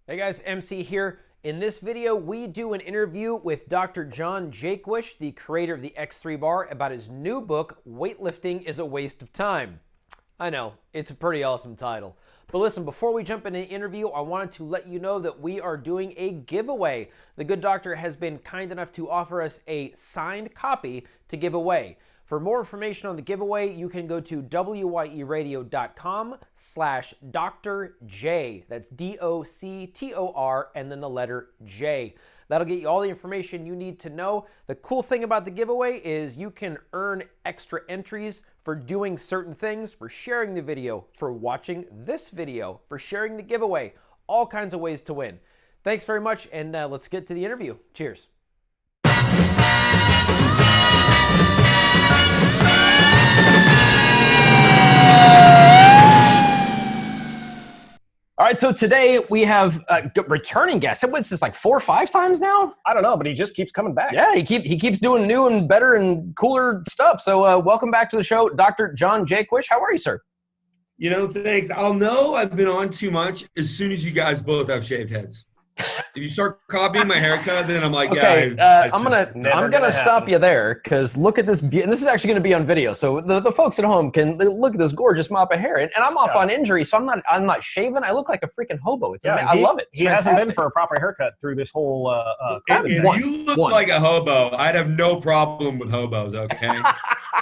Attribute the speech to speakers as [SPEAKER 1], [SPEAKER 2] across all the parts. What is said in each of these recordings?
[SPEAKER 1] Hey guys, MC here. In this video, we do an interview with Dr. John Jaquish, the creator of the X3 bar, about his new book, Weightlifting is a Waste of Time. I know, it's a pretty awesome title. But listen, before we jump into the interview, I wanted to let you know that we are doing a giveaway. The good doctor has been kind enough to offer us a signed copy to give away. For more information on the giveaway, you can go to wyeradio.com/Dr. J. That's DOCTOR and then the letter J. That'll get you all the information you need to know. The cool thing about the giveaway is you can earn extra entries for doing certain things, for sharing the video, for watching this video, for sharing the giveaway, all kinds of ways to win. Thanks very much, and let's get to the interview. Cheers. All right, so today we have a returning guest. What's this, like 4 or 5 times now?
[SPEAKER 2] I don't know, but he just keeps coming back.
[SPEAKER 1] Yeah, he keeps doing new and better and cooler stuff. So welcome back to the show, Dr. John Jaquish. How are you, sir?
[SPEAKER 3] You know, thanks. I'll know I've been on too much as soon as you guys both have shaved heads. If you start copying my haircut, then I'm like,
[SPEAKER 1] okay,
[SPEAKER 3] yeah.
[SPEAKER 1] I'm gonna stop you there because look at this. And this is actually going to be on video, so the folks at home can look at this gorgeous mop of hair. And I'm off on injury, so I'm not shaven. I look like a freaking hobo. I love it.
[SPEAKER 2] He hasn't been for a proper haircut through this whole.
[SPEAKER 3] If you look like a hobo, I'd have no problem with hobos. Okay,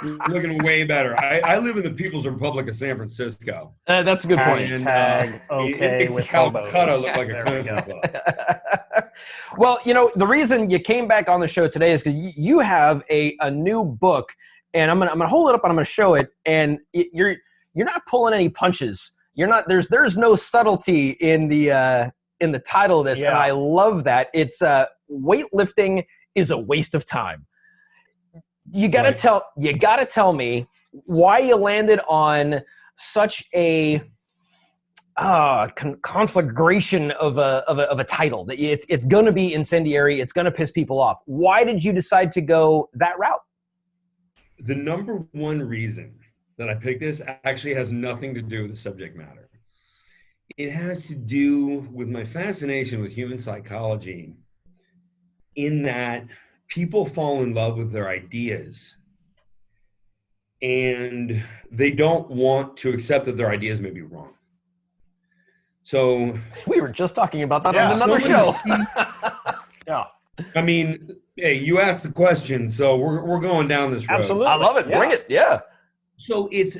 [SPEAKER 3] you're looking way better. I live in the People's Republic of San Francisco.
[SPEAKER 1] That's a good point.
[SPEAKER 2] Hashtag okay with
[SPEAKER 3] Calcutta
[SPEAKER 2] hobos.
[SPEAKER 3] look like a country club.
[SPEAKER 1] Well, you know, the reason you came back on the show today is because you have a new book, and I'm gonna hold it up and I'm gonna show it, and you're not pulling any punches. You're not. There's no subtlety in the title of this, and I love that. It's weightlifting is a waste of time. You gotta tell me why you landed on such a conflagration of a title that it's going to be incendiary. It's going to piss people off. Why did you decide to go that route?
[SPEAKER 3] The number one reason that I picked this actually has nothing to do with the subject matter. It has to do with my fascination with human psychology, in that people fall in love with their ideas and they don't want to accept that their ideas may be wrong. So
[SPEAKER 1] we were just talking about that on another show.
[SPEAKER 2] Yeah.
[SPEAKER 3] I mean, hey, you asked the question, so we're going down this road.
[SPEAKER 2] Absolutely.
[SPEAKER 1] I love it.
[SPEAKER 2] Yeah.
[SPEAKER 1] Bring it. Yeah.
[SPEAKER 3] So it's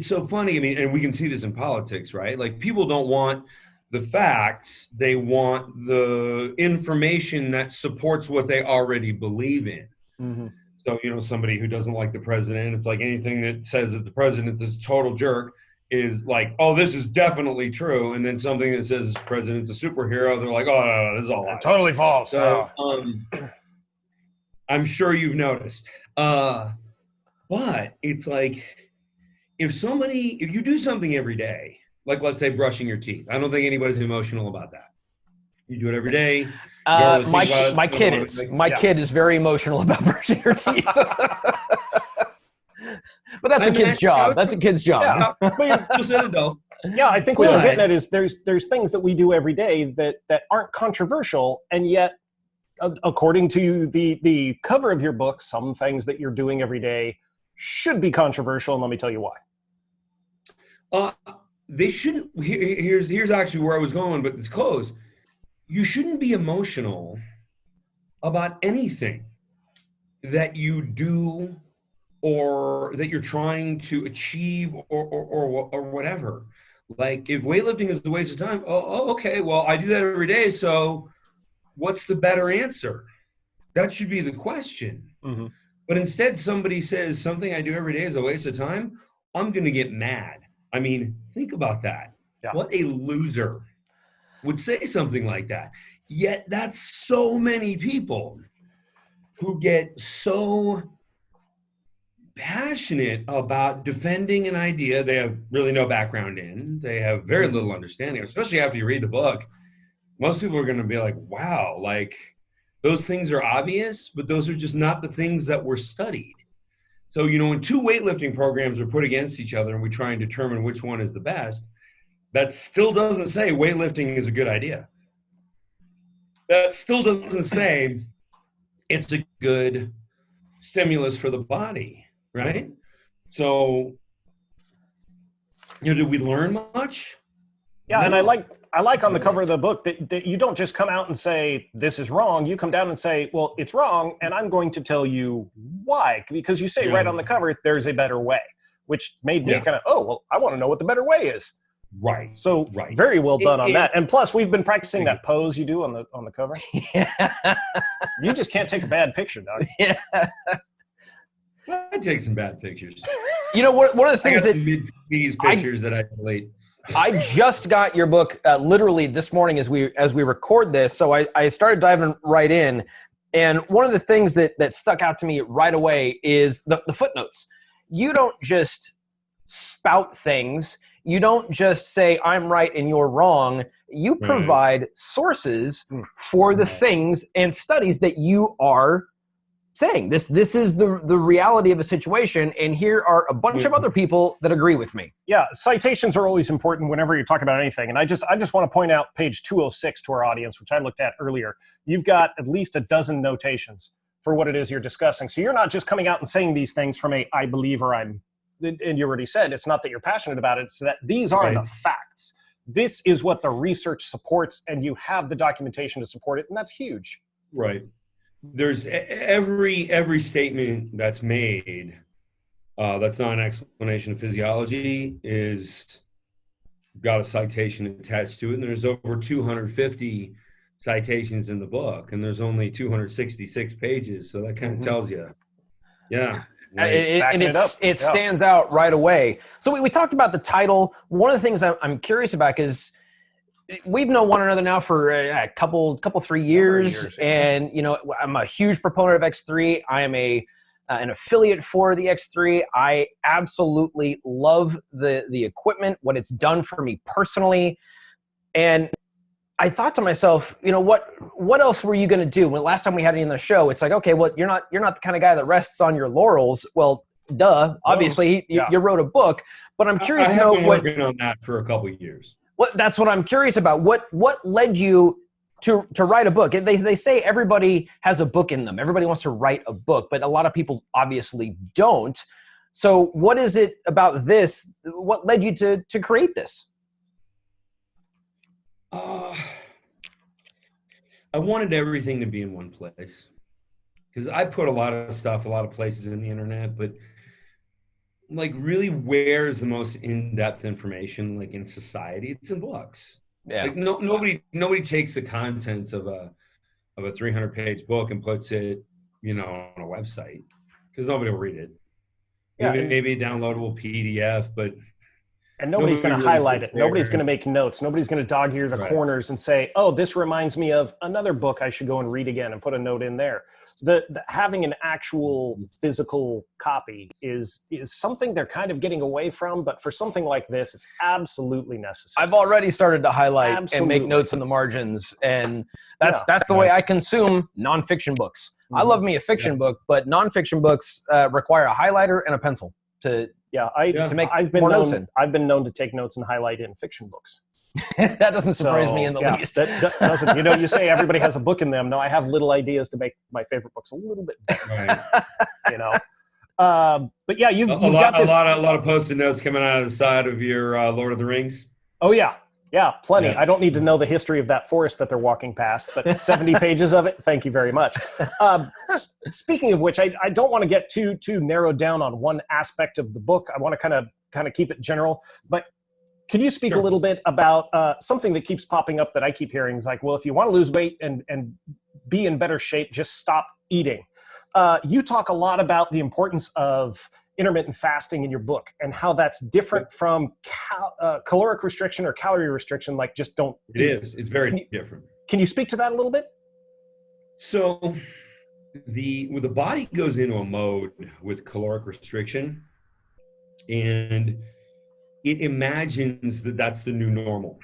[SPEAKER 3] so funny. I mean, and we can see this in politics, right? Like, people don't want the facts. They want the information that supports what they already believe in.
[SPEAKER 1] Mm-hmm.
[SPEAKER 3] So, you know, somebody who doesn't like the president, it's like anything that says that the president is a total jerk is like, oh, this is definitely true. And then something that says the president's a superhero, they're like, oh, no, this is all
[SPEAKER 2] totally false.
[SPEAKER 3] So I'm sure you've noticed. But it's like, if you do something every day, like let's say brushing your teeth, I don't think anybody's emotional about that. You do it every day.
[SPEAKER 1] My kid is very emotional about brushing her teeth. But that's a kid's job. That's a kid's job.
[SPEAKER 2] Yeah, yeah, I think what you're getting at is there's things that we do every day that aren't controversial, and yet, according to the cover of your book, some things that you're doing every day should be controversial, and let me tell you why.
[SPEAKER 3] They shouldn't. Here's actually where I was going, but it's close. You shouldn't be emotional about anything that you do or that you're trying to achieve or whatever. Like, if weightlifting is a waste of time, okay, well, I do that every day, so what's the better answer? That should be the question.
[SPEAKER 2] Mm-hmm.
[SPEAKER 3] But instead, somebody says something I do every day is a waste of time, I'm going to get mad. I mean, think about that.
[SPEAKER 2] Yeah.
[SPEAKER 3] What a loser would say something like that. Yet that's so many people who get so passionate about defending an idea they have really no background in. They have very little understanding, especially after you read the book. Most people are going to be like, wow, like, those things are obvious, but those are just not the things that were studied. So, you know, when two weightlifting programs are put against each other and we try and determine which one is the best, that still doesn't say weightlifting is a good idea. that still doesn't say it's a good stimulus for the body, right? So, did we learn much?
[SPEAKER 2] Yeah,
[SPEAKER 3] No.
[SPEAKER 2] and I like on the cover of the book that you don't just come out and say, this is wrong. You come down and say, well, it's wrong, and I'm going to tell you why. Because you say right on the cover, there's a better way, which made me kind of, oh, well, I want to know what the better way is.
[SPEAKER 3] Right.
[SPEAKER 2] So very well done on that. And plus, we've been practicing that pose you do on the cover.
[SPEAKER 1] Yeah.
[SPEAKER 2] You just can't take a bad picture, Doug.
[SPEAKER 1] Yeah.
[SPEAKER 3] I take some bad pictures.
[SPEAKER 1] You know, one of the things that
[SPEAKER 3] these pictures that I delete.
[SPEAKER 1] I just got your book literally this morning as we record this. So I started diving right in. And one of the things that stuck out to me right away is the footnotes. You don't just spout things. You don't just say, I'm right and you're wrong. You provide sources for the things and studies that you are saying. This is the reality of a situation, and here are a bunch of other people that agree with me.
[SPEAKER 2] Yeah, citations are always important whenever you're talking about anything. And I just want to point out page 206 to our audience, which I looked at earlier. You've got at least a dozen notations for what it is you're discussing. So you're not just coming out and saying these things from a I believe or I'm, and you already said, it's not that you're passionate about it, it's that these are the facts. This is what the research supports, and you have the documentation to support it, and that's huge.
[SPEAKER 3] Right. There's every statement that's made that's not an explanation of physiology is got a citation attached to it, and there's over 250 citations in the book, and there's only 266 pages, so that kind of tells you. Yeah.
[SPEAKER 1] It stands out right away. So we talked about the title. One of the things I'm curious about is we've known one another now for a couple 3 years, and I'm a huge proponent of X3. I am an affiliate for the X3. I absolutely love the equipment, what it's done for me personally, and I thought to myself, what else were you going to do? When last time we had it in the show, it's like, okay, well, you're not the kind of guy that rests on your laurels. Well, duh. Obviously, you wrote a book, but I'm curious to know
[SPEAKER 3] I've been working on that for a couple of years.
[SPEAKER 1] That's what I'm curious about. What led you to write a book? They say everybody has a book in them. Everybody wants to write a book, but a lot of people obviously don't. So what is it about this? What led you to create this?
[SPEAKER 3] I wanted everything to be in one place, because I put a lot of stuff, a lot of places in the internet, but like really where's the most in-depth information like in society? It's in books.
[SPEAKER 1] Yeah.
[SPEAKER 3] Like nobody takes the contents of a 300-page book and puts it, on a website, because nobody will read it.
[SPEAKER 2] Yeah,
[SPEAKER 3] maybe a downloadable PDF, but
[SPEAKER 2] and nobody's going to highlight it. Nobody's going to make notes. Nobody's going to dog-ear the corners and say, oh, this reminds me of another book I should go and read again and put a note in there. The having an actual physical copy is something they're kind of getting away from, but for something like this, it's absolutely necessary.
[SPEAKER 1] I've already started to highlight and make notes in the margins, and that's the way I consume nonfiction books. I love me a fiction book, but nonfiction books require a highlighter and a pencil to make more notes in.
[SPEAKER 2] I've been known to take notes and highlight in fiction books.
[SPEAKER 1] That doesn't surprise me in the least.
[SPEAKER 2] That doesn't. You say everybody has a book in them. No, I have little ideas to make my favorite books a little bit better. But yeah, you've got this.
[SPEAKER 3] A lot of Post-it notes coming out of the side of your Lord of the Rings.
[SPEAKER 2] Oh yeah, plenty. Yeah. I don't need to know the history of that forest that they're walking past, but 70 pages of it. Thank you very much. Speaking of which, I don't want to get too narrowed down on one aspect of the book. I want to kind of keep it general, but. Can you speak a little bit about something that keeps popping up that I keep hearing is like, well, if you want to lose weight and be in better shape, just stop eating. You talk a lot about the importance of intermittent fasting in your book and how that's different from caloric restriction or calorie restriction, like just don't
[SPEAKER 3] eat. It is. It's very different.
[SPEAKER 2] Can you speak to that a little bit?
[SPEAKER 3] So the body goes into a mode with caloric restriction, and it imagines that that's the new normal.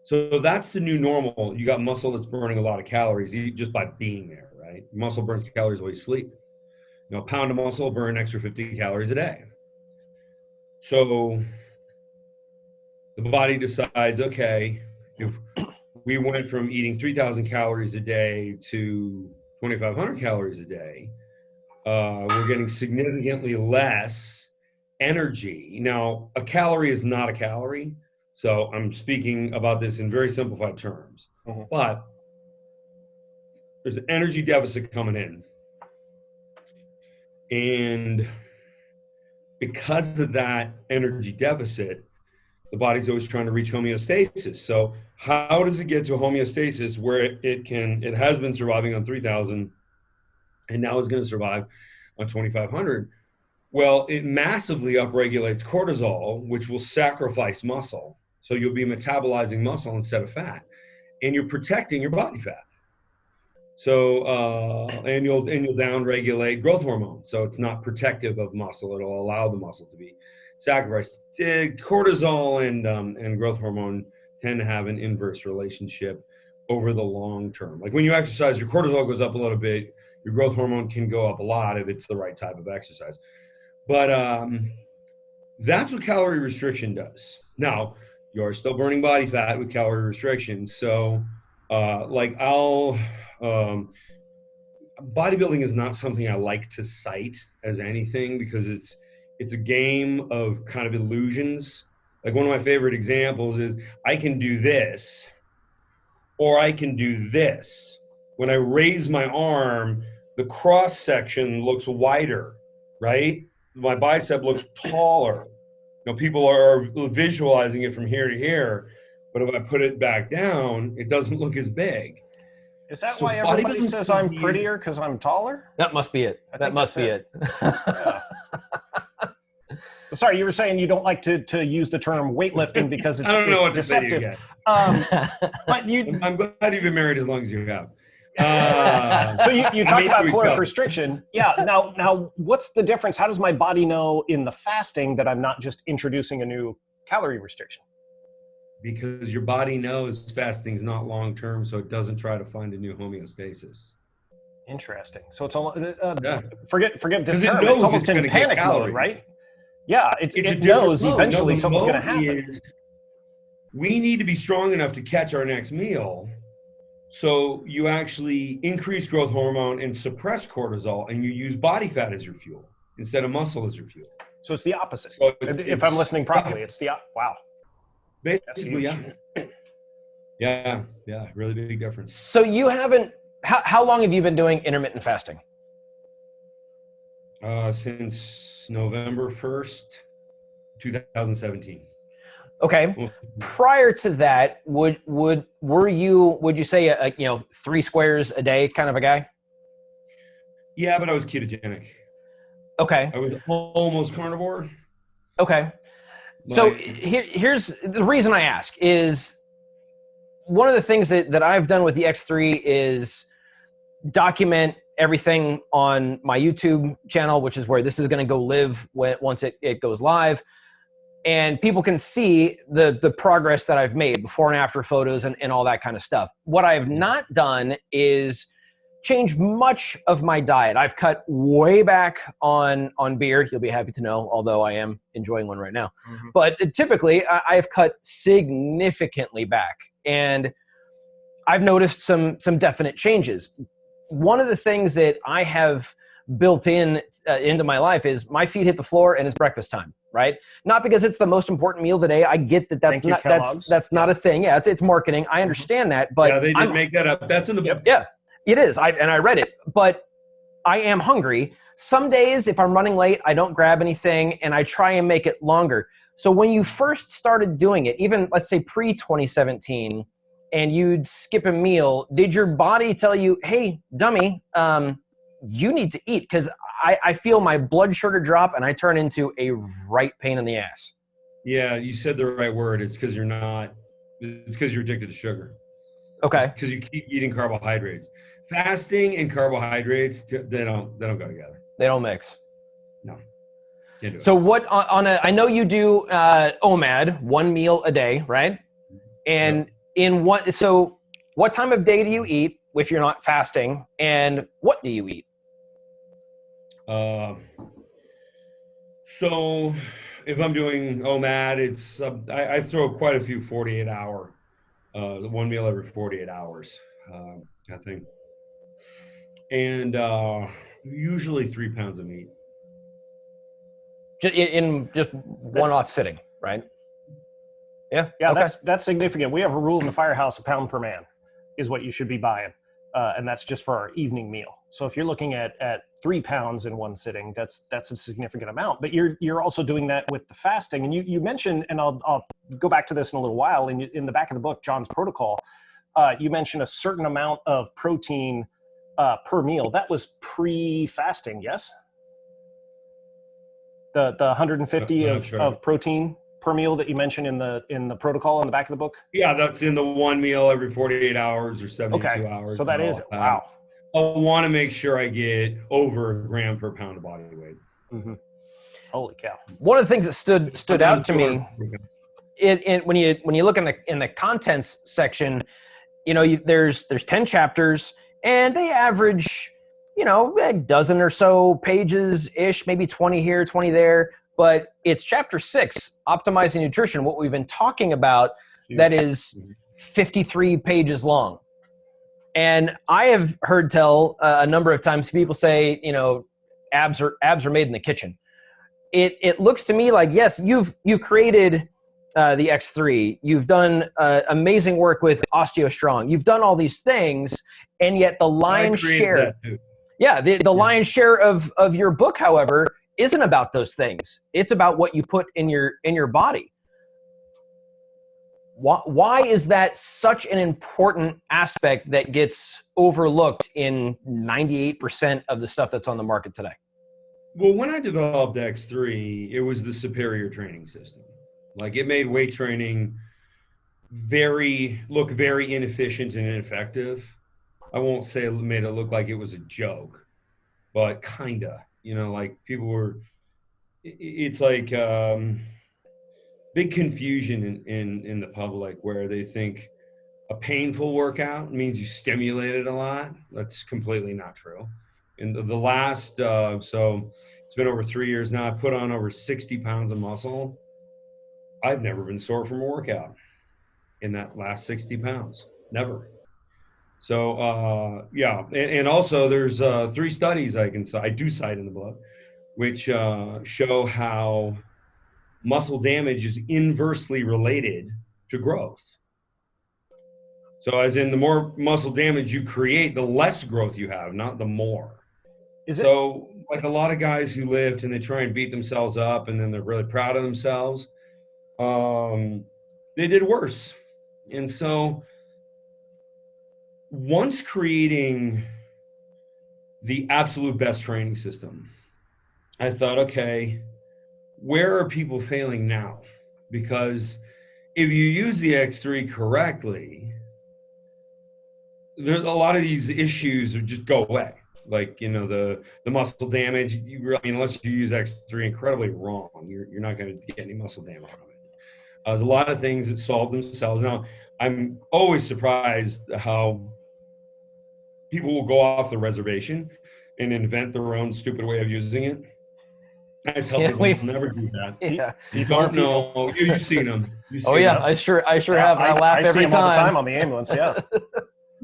[SPEAKER 3] So that's the new normal. You got muscle that's burning a lot of calories just by being there, right? Muscle burns calories while you sleep. A pound of muscle will burn an extra 50 calories a day. So the body decides, okay, if we went from eating 3,000 calories a day to 2,500 calories a day. We're getting significantly less energy. Now, a calorie is not a calorie. So I'm speaking about this in very simplified terms. But there's an energy deficit coming in. And because of that energy deficit, the body's always trying to reach homeostasis. So how does it get to homeostasis where it has been surviving on 3,000 and now is going to survive on 2,500? Well, it massively upregulates cortisol, which will sacrifice muscle. So you'll be metabolizing muscle instead of fat, and you're protecting your body fat. So and you'll downregulate growth hormone. So it's not protective of muscle. It'll allow the muscle to be sacrificed. Cortisol and growth hormone tend to have an inverse relationship over the long term. Like when you exercise, your cortisol goes up a little bit. Your growth hormone can go up a lot if it's the right type of exercise. But that's what calorie restriction does. Now, you're still burning body fat with calorie restriction. So bodybuilding is not something I like to cite as anything because it's a game of kind of illusions. Like one of my favorite examples is I can do this or I can do this. When I raise my arm, the cross section looks wider, right? My bicep looks taller. You know, people are visualizing it from here to here, but if I put it back down, it doesn't look as big.
[SPEAKER 2] Is that why everybody says I'm prettier because I'm taller?
[SPEAKER 1] That must be it. That must be it.
[SPEAKER 2] Yeah. Sorry, you were saying you don't like to use the term weightlifting because it's,
[SPEAKER 3] I don't know what
[SPEAKER 2] deceptive.
[SPEAKER 3] To say
[SPEAKER 2] But
[SPEAKER 3] I'm glad you've been married as long as you have.
[SPEAKER 2] So you talked about caloric restriction. Yeah. Now, what's the difference? How does my body know in the fasting that I'm not just introducing a new calorie restriction?
[SPEAKER 3] Because your body knows fasting is not long term, so it doesn't try to find a new homeostasis.
[SPEAKER 2] Interesting. So it's forget this term.
[SPEAKER 3] It
[SPEAKER 2] it's almost in panic mode, right? Yeah. It knows eventually something's going to happen.
[SPEAKER 3] We need to be strong enough to catch our next meal. So you actually increase growth hormone and suppress cortisol, and you use body fat as your fuel instead of muscle as your fuel.
[SPEAKER 2] So it's the opposite. So if I'm listening properly, it's the wow.
[SPEAKER 3] Basically, yeah, really big difference.
[SPEAKER 1] So you haven't. How long have you been doing intermittent fasting?
[SPEAKER 3] Since November 1st, 2017.
[SPEAKER 1] Okay. Prior to that, would you say a 3 squares a day kind of a guy?
[SPEAKER 3] Yeah, but I was ketogenic.
[SPEAKER 1] Okay.
[SPEAKER 3] I was almost carnivore.
[SPEAKER 1] Okay. So here's the reason I ask is one of the things that I've done with the X3 is document everything on my YouTube channel, which is where this is going to go live once it goes live. And people can see the progress that I've made, before and after photos and all that kind of stuff. What I have not done is change much of my diet. I've cut way back on beer. You'll be happy to know, although I am enjoying one right now. Mm-hmm. But typically, I've cut significantly back. And I've noticed some definite changes. One of the things that I have built into my life is my feet hit the floor and it's breakfast time, right? Not because it's the most important meal of the day. I get that's not a thing. Yeah, it's marketing. I understand that, but
[SPEAKER 3] yeah, they didn't make that up. That's in the book.
[SPEAKER 1] Yeah, it is. I read it, but I am hungry. Some days, if I'm running late, I don't grab anything and I try and make it longer. So when you first started doing it, even let's say pre-2017, and you'd skip a meal, did your body tell you, hey, dummy, you need to eat? Because I feel my blood sugar drop and I turn into a right pain in the ass.
[SPEAKER 3] Yeah, you said the right word. It's because you're addicted to sugar.
[SPEAKER 1] Okay.
[SPEAKER 3] It's because you keep eating carbohydrates. Fasting and carbohydrates, they don't go together.
[SPEAKER 1] They don't mix.
[SPEAKER 3] No. Can't do it.
[SPEAKER 1] So what I know you do OMAD, 1 meal a day, right? And so what time of day do you eat if you're not fasting, and what do you eat?
[SPEAKER 3] So if I'm doing OMAD, it's I throw quite a few 48-hour one meal every 48 hours, I think. And usually 3 pounds of meat.
[SPEAKER 1] In just one-off sitting, right? Yeah.
[SPEAKER 2] Yeah,
[SPEAKER 1] Okay.
[SPEAKER 2] that's significant. We have a rule in the firehouse: a pound per man is what you should be buying, and that's just for our evening meal. So if you're looking at 3 pounds in one sitting, that's a significant amount. But you're also doing that with the fasting, and you mentioned, and I'll go back to this in a little while. In the back of the book, John's Protocol, you mentioned a certain amount of protein per meal. That was pre-fasting, yes? The 150 of protein per meal that you mentioned in the protocol in the back of the book?
[SPEAKER 3] Yeah, that's in the one meal every 48 hours or 72 hours.
[SPEAKER 2] So that is, wow.
[SPEAKER 3] I want to make sure I get over a gram per pound of body weight.
[SPEAKER 2] Mm-hmm. Holy cow.
[SPEAKER 1] One of the things that stood out to me, when you look in the contents section, there's 10 chapters, and they average, a dozen or so pages ish, maybe 20 here, 20 there. But it's chapter 6, optimizing nutrition, what we've been talking about, that is 53 pages long. And I have heard tell a number of times people say, abs are made in the kitchen. It looks to me like, yes, you've created the X3. You've done amazing work with OsteoStrong. You've done all these things, and yet the lion's share, the lion's share of your book, however, isn't about those things. It's about what you put in your body. Why is that such an important aspect that gets overlooked in 98% of the stuff that's on the market today?
[SPEAKER 3] Well, when I developed X3, it was the superior training system. Like, it made weight training look very inefficient and ineffective. I won't say it made it look like it was a joke, but kinda. Like, people were, it's like big confusion in the public where they think a painful workout means you stimulated a lot. That's completely not true. In the last, so it's been over 3 years now, I put on over 60 pounds of muscle. I've never been sore from a workout in that last 60 pounds, never. So and also there's 3 studies I do cite in the book, which show how muscle damage is inversely related to growth. So as in, the more muscle damage you create, the less growth you have, not the more. So like a lot of guys who lift and they try and beat themselves up and then they're really proud of themselves, they did worse. And so once creating the absolute best training system, I thought, okay, where are people failing now? Because if you use the X3 correctly, there's a lot of these issues would just go away. Like, the muscle damage, unless you use X3 incredibly wrong, you're not going to get any muscle damage from it. There's a lot of things that solve themselves. Now, I'm always surprised how people will go off the reservation and invent their own stupid way of using it. I tell people you'll never do that.
[SPEAKER 1] Yeah.
[SPEAKER 3] You don't know. You've seen them.
[SPEAKER 1] Oh yeah, them. I sure have. I laugh every time.
[SPEAKER 2] I see them all the time on the ambulance. Yeah.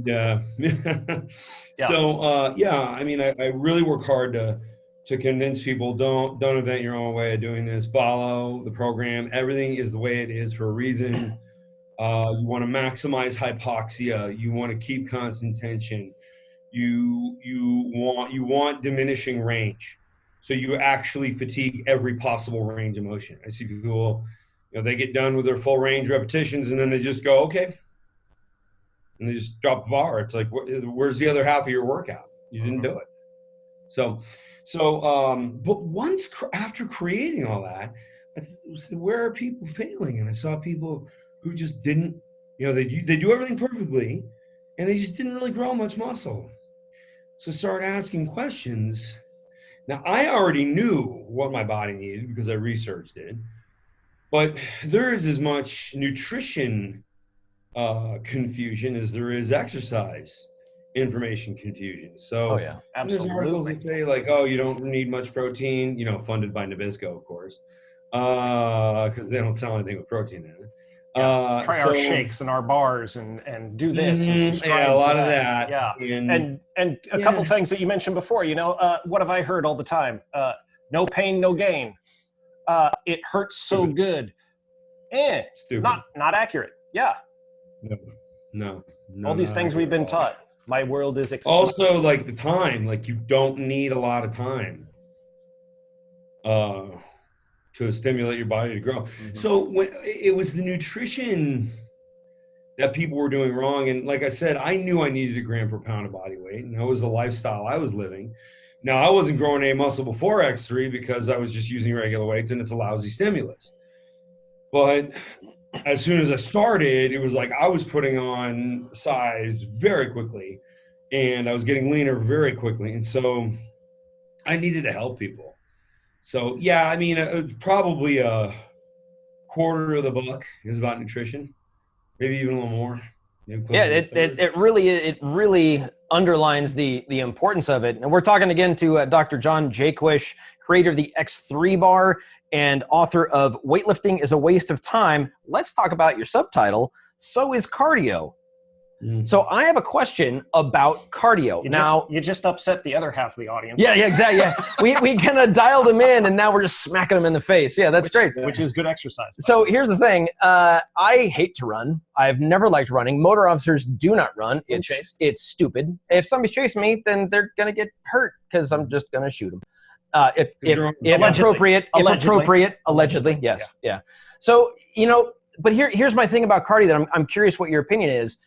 [SPEAKER 3] Yeah. So I really work hard to convince people, don't invent your own way of doing this. Follow the program. Everything is the way it is for a reason. You want to maximize hypoxia. You want to keep constant tension. You want diminishing range. So you actually fatigue every possible range of motion. I see people, they get done with their full range repetitions and then they just go, okay. And they just drop the bar. It's like, where's the other half of your workout? You didn't do it. So, but after creating all that, I said, where are people failing? And I saw people who just didn't, they do everything perfectly and they just didn't really grow much muscle. So start asking questions. Now, I already knew what my body needed because I researched it, but there is as much nutrition confusion as there is exercise information confusion. So there's articles that say like, oh, you don't need much protein, funded by Nabisco, of course, because they don't sell anything with protein in it.
[SPEAKER 2] Try our shakes and our bars and do this and subscribe
[SPEAKER 3] a lot
[SPEAKER 2] to
[SPEAKER 3] of that.
[SPEAKER 2] Yeah. And a couple things that you mentioned before, what have I heard all the time? No pain, no gain. It hurts so good. Not accurate. Yeah.
[SPEAKER 3] No.
[SPEAKER 2] All these things we've been taught. My world is
[SPEAKER 3] also like the time, like you don't need a lot of time to stimulate your body to grow. Mm-hmm. So when it was the nutrition that people were doing wrong, and like I said, I knew I needed a gram per pound of body weight, and that was the lifestyle I was living. Now I wasn't growing any muscle before X3 because I was just using regular weights, and it's a lousy stimulus. But as soon as I started, it was like I was putting on size very quickly, and I was getting leaner very quickly, and so I needed to help people. So yeah, I mean, probably a quarter of the book is about nutrition, maybe even a little more.
[SPEAKER 1] Yeah, it really underlines the importance of it. And we're talking again to Dr. John Jaquish, creator of the X3 bar and author of Weightlifting is a Waste of Time. Let's talk about your subtitle, So is Cardio. So I have a question about cardio.
[SPEAKER 2] You just upset the other half of the audience.
[SPEAKER 1] Yeah, exactly. Yeah, we kind of dialed them in, and now we're just smacking them in the face. Yeah, that's great.
[SPEAKER 2] Which is good exercise.
[SPEAKER 1] So here's the thing. I hate to run. I've never liked running. Motor officers do not run. It's stupid. If somebody's chasing me, then they're gonna get hurt because I'm just gonna shoot them. If appropriate, allegedly, yes, yeah. So but here's my thing about cardio that I'm curious what your opinion is.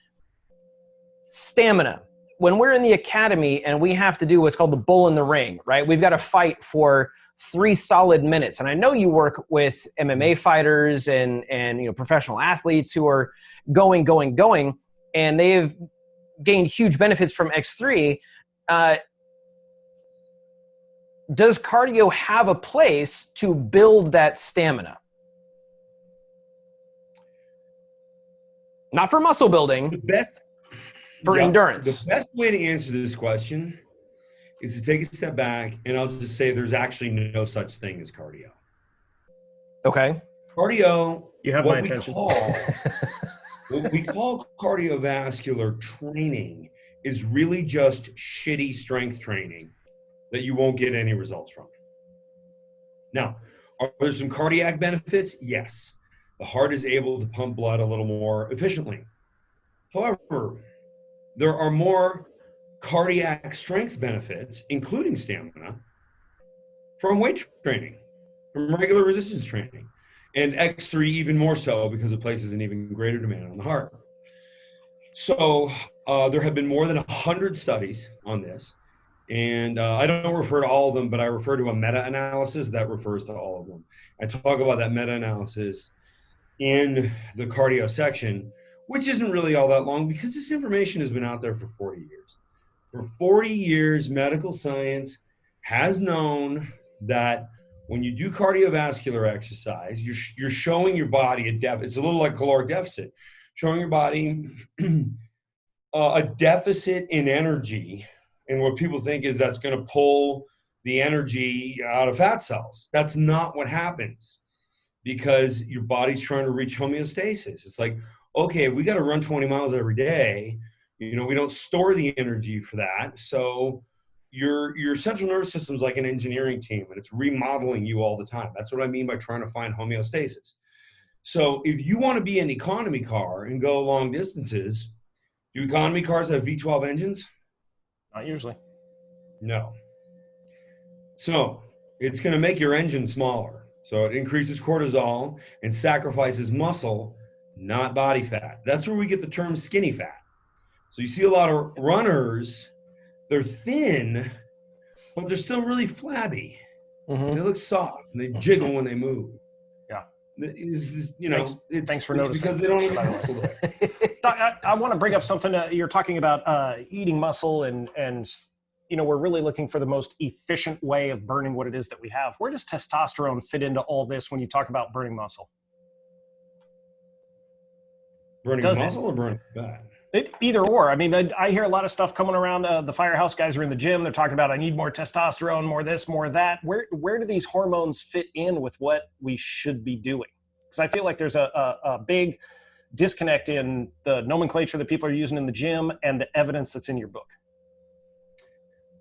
[SPEAKER 1] Stamina. When we're in the academy and we have to do what's called the bull in the ring, right? We've got to fight for 3 solid minutes. And I know you work with MMA fighters and professional athletes who are going, and they've gained huge benefits from X3. Does cardio have a place to build that stamina? Not for muscle building. For endurance.
[SPEAKER 3] The best way to answer this question is to take a step back, and I'll just say there's actually no such thing as cardio.
[SPEAKER 1] Okay.
[SPEAKER 3] Cardio,
[SPEAKER 2] you have my attention.
[SPEAKER 3] What we call cardiovascular training is really just shitty strength training that you won't get any results from. Now, are there some cardiac benefits? Yes. The heart is able to pump blood a little more efficiently. However, there are more cardiac strength benefits, including stamina, from weight training, from regular resistance training, and X3 even more so because it places an even greater demand on the heart. So there have been more than 100 studies on this, and I don't refer to all of them, but I refer to a meta-analysis that refers to all of them. I talk about that meta-analysis in the cardio section, which isn't really all that long because this information has been out there for 40 years. For 40 years, medical science has known that when you do cardiovascular exercise, you're showing your body a deficit. It's a little like caloric deficit, showing your body a deficit in energy. And what people think is that's going to pull the energy out of fat cells. That's not what happens because your body's trying to reach homeostasis. It's like, okay, we got to run 20 miles every day. We don't store the energy for that. So your central nervous system is like an engineering team, and it's remodeling you all the time. That's what I mean by trying to find homeostasis. So if you want to be an economy car and go long distances, do economy cars have V12 engines?
[SPEAKER 2] Not usually.
[SPEAKER 3] No. So it's going to make your engine smaller. So it increases cortisol and sacrifices muscle, not body fat. That's where we get the term skinny fat. So you see a lot of runners, they're thin, but they're still really flabby. Mm-hmm. They look soft and they jiggle when they move.
[SPEAKER 2] Yeah.
[SPEAKER 3] Thanks
[SPEAKER 2] for noticing.
[SPEAKER 3] Because they don't have muscle there.
[SPEAKER 2] I want to bring up something. You're talking about eating muscle and we're really looking for the most efficient way of burning what it is that we have. Where does testosterone fit into all this when you talk about burning muscle?
[SPEAKER 3] Burning muscle or burning fat?
[SPEAKER 2] Either or. I mean, I hear a lot of stuff coming around. The Firehouse guys are in the gym. They're talking about, I need more testosterone, more this, more that. Where do these hormones fit in with what we should be doing? Because I feel like there's a big disconnect in the nomenclature that people are using in the gym and the evidence that's in your book.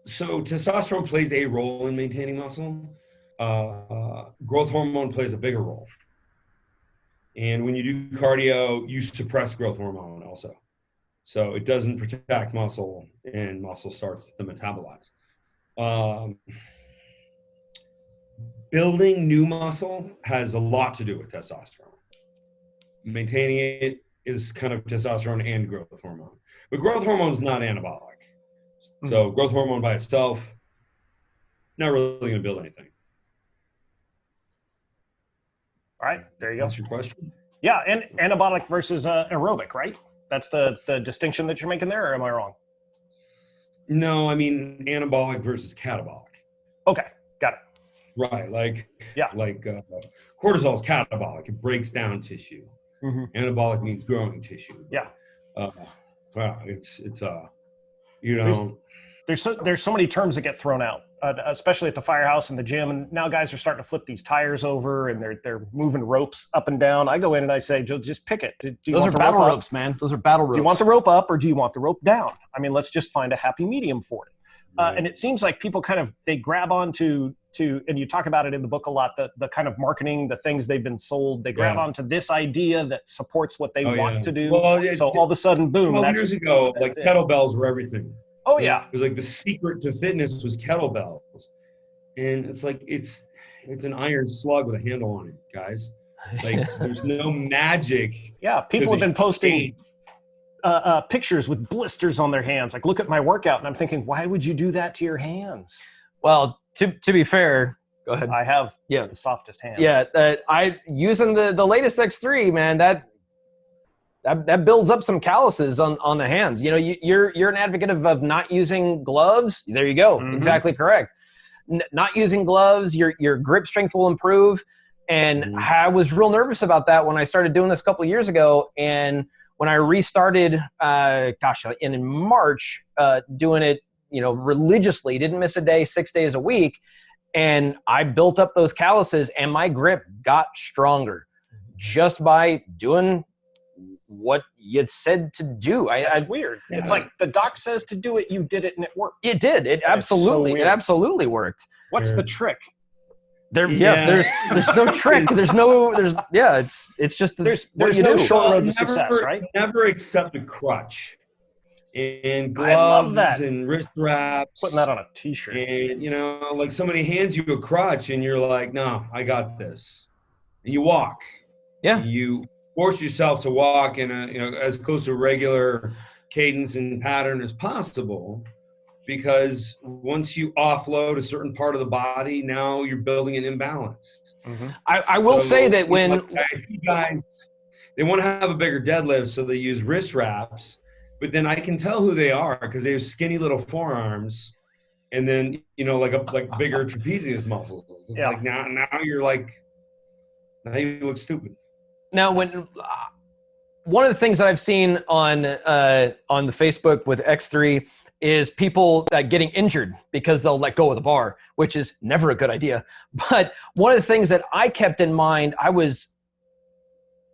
[SPEAKER 3] So testosterone plays a role in maintaining muscle. Growth hormone plays a bigger role. And when you do cardio, you suppress growth hormone also. So it doesn't protect muscle, and muscle starts to metabolize. Building new muscle has a lot to do with testosterone. Maintaining it is kind of testosterone and growth hormone. But growth hormone is not anabolic. So growth hormone by itself, not really going to build anything.
[SPEAKER 2] All right, there you go.
[SPEAKER 3] That's your question?
[SPEAKER 2] Yeah, and anabolic versus aerobic, right? That's the distinction that you're making there, or am I wrong?
[SPEAKER 3] No, I mean anabolic versus catabolic.
[SPEAKER 2] Okay, got it.
[SPEAKER 3] Right, like cortisol is catabolic; it breaks down tissue. Anabolic means growing tissue.
[SPEAKER 2] Yeah.
[SPEAKER 3] Wow, it's you know,
[SPEAKER 2] there's so many terms that get thrown out, especially at the firehouse and the gym. And now guys are starting to flip these tires over, and they're moving ropes up and down. I go in and I say, just pick it. Do you
[SPEAKER 1] Those
[SPEAKER 2] want
[SPEAKER 1] are
[SPEAKER 2] the
[SPEAKER 1] battle
[SPEAKER 2] rope
[SPEAKER 1] ropes, man. Those are battle ropes.
[SPEAKER 2] Do you want the rope up or do you want the rope down? I mean, let's just find a happy medium for it. And it seems like people they grab onto and you talk about it in the book a lot, the kind of marketing, the things they've been sold, they grab onto this idea that supports what they want to do. Well, so all of a sudden, boom.
[SPEAKER 3] 12 years ago, like kettlebells were everything.
[SPEAKER 2] Oh yeah.
[SPEAKER 3] It was like the secret to fitness was kettlebells. And it's like, it's an iron slug with a handle on it, guys. Like there's no magic.
[SPEAKER 2] Yeah. People have been posting pictures with blisters on their hands. Like, look at my workout. And I'm thinking, why would you do that to your hands?
[SPEAKER 1] Well, to be fair, go ahead.
[SPEAKER 2] I have the softest hands.
[SPEAKER 1] Yeah. I using the latest X3, man, that builds up some calluses on the hands. You know, you're an advocate of not using gloves. There you go. Exactly correct. Not using gloves, your grip strength will improve. And I was real nervous about that when I started doing this a couple of years ago. And when I restarted, in March, doing it, religiously, didn't miss a day, 6 days a week. And I built up those calluses and my grip got stronger just by doing what you said to do.
[SPEAKER 2] That's weird. Yeah. It's like the doc says to do it, you did it, and it worked.
[SPEAKER 1] It did. It absolutely worked.
[SPEAKER 2] What's the trick?
[SPEAKER 1] There's no trick. It's just
[SPEAKER 2] there's no short road to success, right?
[SPEAKER 3] Never accept a crutch. And gloves and wrist wraps.
[SPEAKER 2] Putting that on a t-shirt.
[SPEAKER 3] And like somebody hands you a crutch and you're like, no, I got this. And you walk.
[SPEAKER 1] Yeah.
[SPEAKER 3] You force yourself to walk in as close to a regular cadence and pattern as possible, because once you offload a certain part of the body, now you're building an imbalance.
[SPEAKER 1] I will say that when
[SPEAKER 3] guys, they want to have a bigger deadlift, so they use wrist wraps, but then I can tell who they are because they have skinny little forearms, and then like bigger trapezius muscles. It's like now you're like, now you look stupid.
[SPEAKER 1] Now, when one of the things that I've seen on the Facebook with X3 is people getting injured because they'll let go of the bar, which is never a good idea. But one of the things that I kept in mind,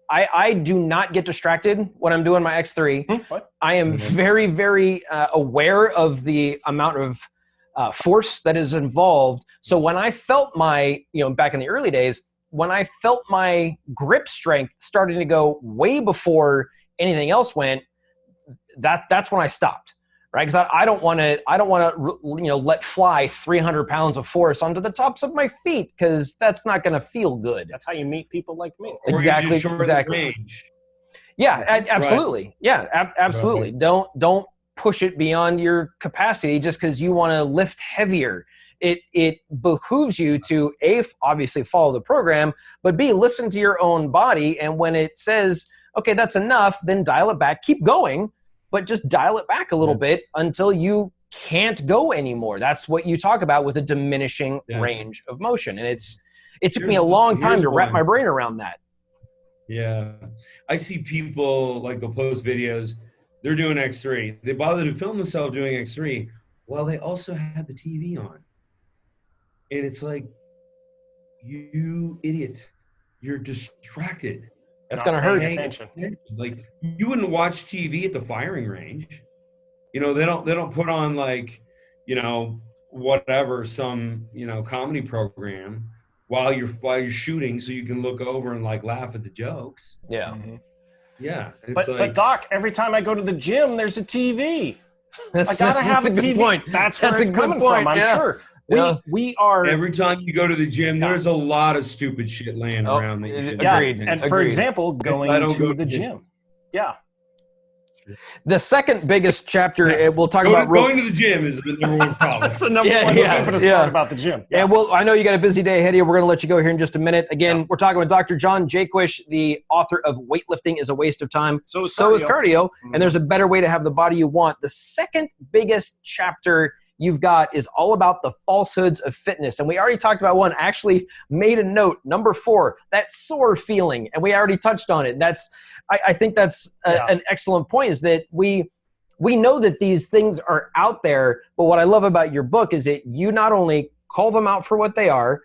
[SPEAKER 1] I do not get distracted when I'm doing my X3.
[SPEAKER 2] What?
[SPEAKER 1] I am very, very aware of the amount of force that is involved. So when I felt my, back in the early days, when I felt my grip strength starting to go way before anything else went, that's when I stopped, right? Because I don't want to let fly 300 pounds of force onto the tops of my feet, because that's not going to feel good.
[SPEAKER 2] That's how you meet people like me.
[SPEAKER 1] Exactly.
[SPEAKER 3] Range.
[SPEAKER 1] Yeah, absolutely. Right. Yeah, absolutely. Right. Don't push it beyond your capacity just because you want to lift heavier. It behooves you to A, obviously follow the program, but B, listen to your own body. And when it says, okay, that's enough, then dial it back, keep going, but just dial it back a little bit until you can't go anymore. That's what you talk about with a diminishing range of motion. And it took me a long time to wrap my brain around that.
[SPEAKER 3] Yeah. I see people, like, they'll post videos, they're doing X3. They bother to film themselves doing X3 while they also had the TV on. And it's like, you idiot. you're distracted.
[SPEAKER 1] It's going to hurt.
[SPEAKER 2] Attention.
[SPEAKER 3] Like, you wouldn't watch TV at the firing range. You know, they don't put on, like, you know, whatever, some, you know, comedy program while you're shooting, so you can look over and like laugh at the jokes.
[SPEAKER 1] Yeah.
[SPEAKER 3] Yeah.
[SPEAKER 2] But Doc, every time I go to the gym, there's a TV. I gotta have a TV.
[SPEAKER 1] Point.
[SPEAKER 2] That's where it's coming from, I'm sure. We are.
[SPEAKER 3] Every time you go to the gym, there's a lot of stupid shit laying around that you should.
[SPEAKER 1] Agreed.
[SPEAKER 2] And for example, going to the gym. Yeah.
[SPEAKER 1] The second biggest chapter we'll talk about.
[SPEAKER 3] Going to the gym is the number one problem.
[SPEAKER 2] That's the number one stupidest part about the gym.
[SPEAKER 1] Yeah. And I know you got a busy day ahead of you. We're going to let you go here in just a minute. Again, we're talking with Dr. John Jaquish, the author of Weightlifting is a Waste of Time. So is cardio. And there's a better way to have the body you want. The second biggest chapter you've got is all about the falsehoods of fitness. And we already talked about one. I actually made a note, number 4, that sore feeling. And we already touched on it. I think that's an excellent point, is that we know that these things are out there, but what I love about your book is that you not only call them out for what they are,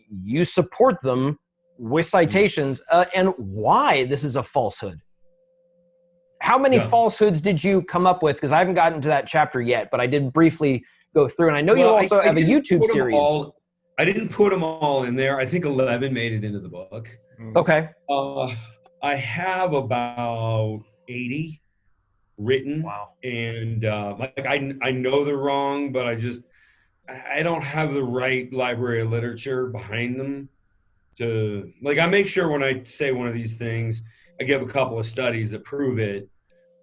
[SPEAKER 1] you support them with citations and why this is a falsehood. How many falsehoods did you come up with? Because I haven't gotten to that chapter yet, but I did briefly go through, and I know you also have a YouTube series.
[SPEAKER 3] I didn't put them all in there. I think 11 made it into the book.
[SPEAKER 1] Okay.
[SPEAKER 3] I have about 80 written.
[SPEAKER 2] Wow.
[SPEAKER 3] And I know they're wrong, but I don't have the right library of literature behind them to, like, I make sure when I say one of these things, I give a couple of studies that prove it.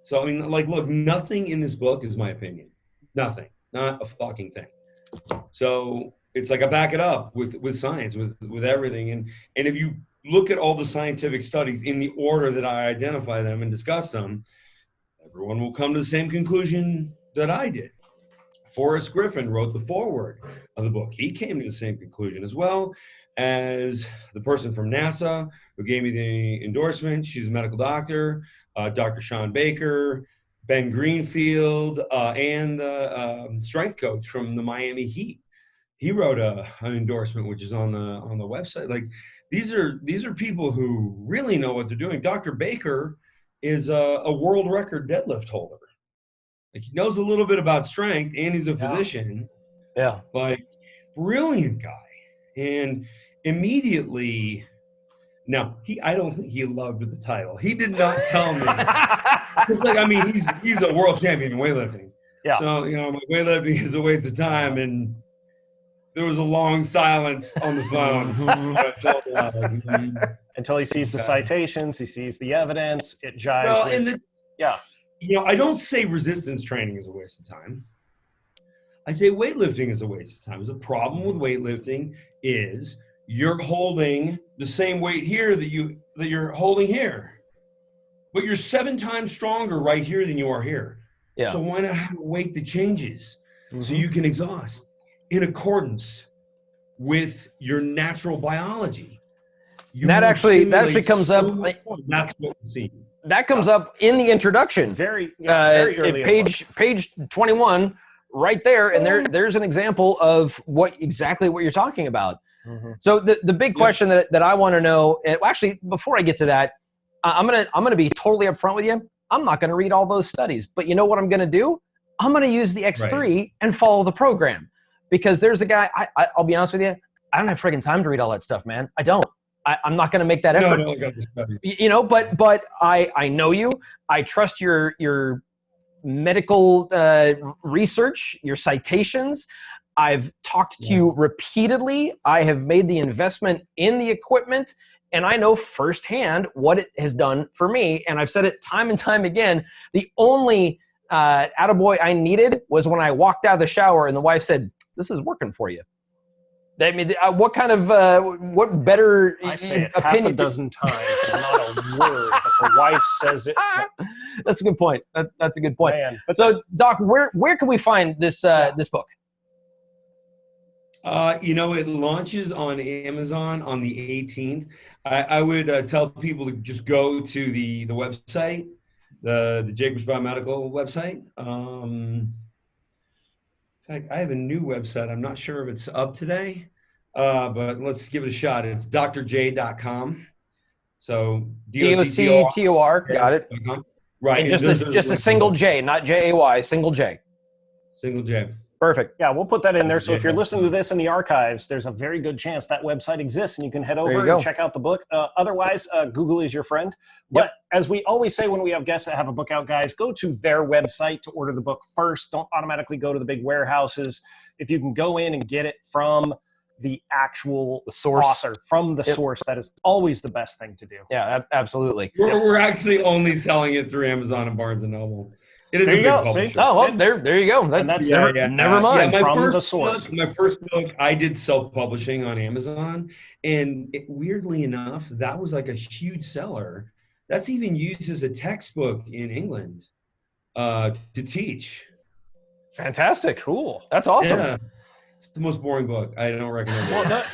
[SPEAKER 3] So, I mean, like, look, nothing in this book is my opinion. Nothing. Not a fucking thing. So it's like I back it up with science, with everything. And if you look at all the scientific studies in the order that I identify them and discuss them, everyone will come to the same conclusion that I did. Forrest Griffin wrote the foreword of the book. He came to the same conclusion, as well as the person from NASA who gave me the endorsement. She's a medical doctor, Dr. Sean Baker, Ben Greenfield, and the strength coach from the Miami Heat. He wrote an endorsement, which is on the website. Like, these are people who really know what they're doing. Dr. Baker is a world record deadlift holder. Like, he knows a little bit about strength, and he's a physician.
[SPEAKER 1] Yeah.
[SPEAKER 3] Like, brilliant guy. And immediately, no, I don't think he loved the title. He did not tell me. It's like, I mean, he's a world champion in weightlifting. Yeah. So, you know, like, weightlifting is a waste of time, and there was a long silence on the phone.
[SPEAKER 2] Until he sees the citations, he sees the evidence, it jives with.
[SPEAKER 3] You know, I don't say resistance training is a waste of time. I say weightlifting is a waste of time. There's a problem with weightlifting is you're holding the same weight here that you're holding here, but you're 7 times stronger right here than you are here. Yeah. So why not have a weight that changes so you can exhaust in accordance with your natural biology?
[SPEAKER 1] That actually comes up.
[SPEAKER 3] That's what we've seen.
[SPEAKER 1] That comes up in the introduction.
[SPEAKER 2] Very early.
[SPEAKER 1] Page 21, right there, and there's an example of exactly what you're talking about. So the big question that I want to know, and actually before I get to that, I'm gonna be totally upfront with you. I'm not gonna read all those studies, but you know what I'm gonna do? I'm gonna use the X3 and follow the program, because there's a guy. I'll be honest with you, I don't have friggin' time to read all that stuff, man. I don't. I'm not going to make that effort. You know, but I know you. I trust your medical research, your citations. I've talked to you repeatedly. I have made the investment in the equipment, and I know firsthand what it has done for me. And I've said it time and time again. The only attaboy I needed was when I walked out of the shower and the wife said, "This is working for you." I mean, what kind of what better
[SPEAKER 2] I say it opinion? Half a dozen times, not a word, but the wife says it.
[SPEAKER 1] That's a good point. That's a good point. Man. So, Doc, where can we find this this book?
[SPEAKER 3] You know, it launches on Amazon on the 18th. I would tell people to just go to the website, the Jaquish Biomedical website. In fact, I have a new website. I'm not sure if it's up today. but let's give it a shot. It's drj.com. So
[SPEAKER 1] DOCTOR, got it.
[SPEAKER 3] Right.
[SPEAKER 1] And just a single J, not JAY, single J.
[SPEAKER 3] Single J.
[SPEAKER 1] Perfect.
[SPEAKER 2] Yeah, we'll put that in there. So if you're listening to this in the archives, there's a very good chance that website exists and you can head over and check out the book. Otherwise, Google is your friend. But as we always say when we have guests that have a book out, guys, go to their website to order the book first. Don't automatically go to the big warehouses. If you can go in and get it from the actual
[SPEAKER 1] source
[SPEAKER 2] author, from the source, that is always the best thing to do.
[SPEAKER 1] Yeah, absolutely.
[SPEAKER 3] We're actually only selling it through Amazon and Barnes & Noble. It is
[SPEAKER 2] there
[SPEAKER 3] a
[SPEAKER 2] you
[SPEAKER 3] big
[SPEAKER 2] go.
[SPEAKER 3] publisher.
[SPEAKER 2] See?
[SPEAKER 1] Oh, well, there you go.
[SPEAKER 2] That's
[SPEAKER 1] never mind.
[SPEAKER 3] My first book, I did self-publishing on Amazon, and weirdly enough, that was like a huge seller. That's even used as a textbook in England to teach.
[SPEAKER 1] Fantastic. Cool. That's awesome.
[SPEAKER 3] Yeah. It's the most boring book. I don't recommend it.
[SPEAKER 2] Well,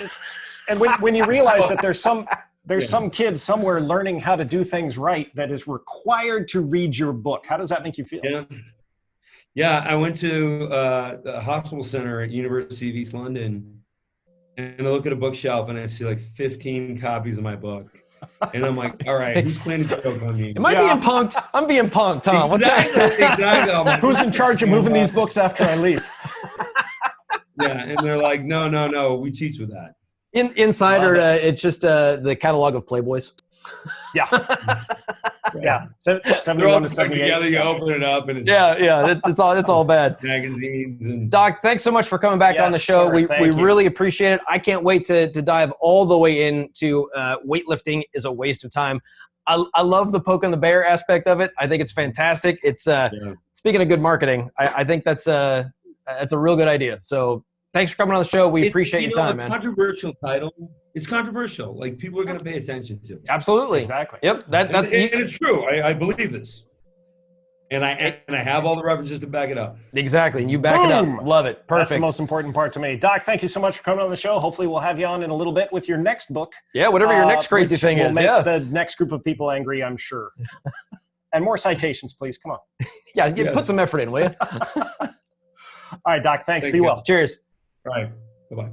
[SPEAKER 2] and when you realize that there's some kid somewhere learning how to do things right that is required to read your book, how does that make you feel?
[SPEAKER 3] Yeah. I went to the hospital center at University of East London, and I look at a bookshelf and I see like 15 copies of my book. And I'm like, all right, who's playing a joke on me?
[SPEAKER 1] Am I being punked? I'm being punked, Tom. What's that?
[SPEAKER 3] Exactly.
[SPEAKER 2] Who's in charge of moving these books after I leave?
[SPEAKER 3] Yeah, and they're like, no, we teach with that.
[SPEAKER 1] Insider, it's just the catalog of Playboys.
[SPEAKER 2] Yeah. Yeah. So,
[SPEAKER 3] they're all stuck together. You open it up, and
[SPEAKER 1] it's all bad.
[SPEAKER 3] Magazines and
[SPEAKER 1] Doc, thanks so much for coming back on the show.
[SPEAKER 2] Sir,
[SPEAKER 1] we really appreciate it. I can't wait to dive all the way into weightlifting is a waste of time. I love the poke on the bear aspect of it. I think it's fantastic. It's speaking of good marketing, I think that's a real good idea. So thanks for coming on the show. We appreciate your time, man.
[SPEAKER 3] Controversial title. It's controversial. Like, people are going to pay attention to it.
[SPEAKER 1] Absolutely.
[SPEAKER 2] Exactly.
[SPEAKER 1] Yep. And
[SPEAKER 3] it's true. I believe this. And I have all the references to back it up.
[SPEAKER 1] Exactly. And you back it up. Love it. Perfect.
[SPEAKER 2] That's the most important part to me. Doc, thank you so much for coming on the show. Hopefully we'll have you on in a little bit with your next book.
[SPEAKER 1] Yeah, whatever your next crazy thing is.
[SPEAKER 2] Will make the next group of people angry, I'm sure. And more citations, please. Come on.
[SPEAKER 1] Put some effort in, will you?
[SPEAKER 2] All right, Doc. Thanks. Be well.
[SPEAKER 1] Cheers.
[SPEAKER 3] All right. Bye-bye.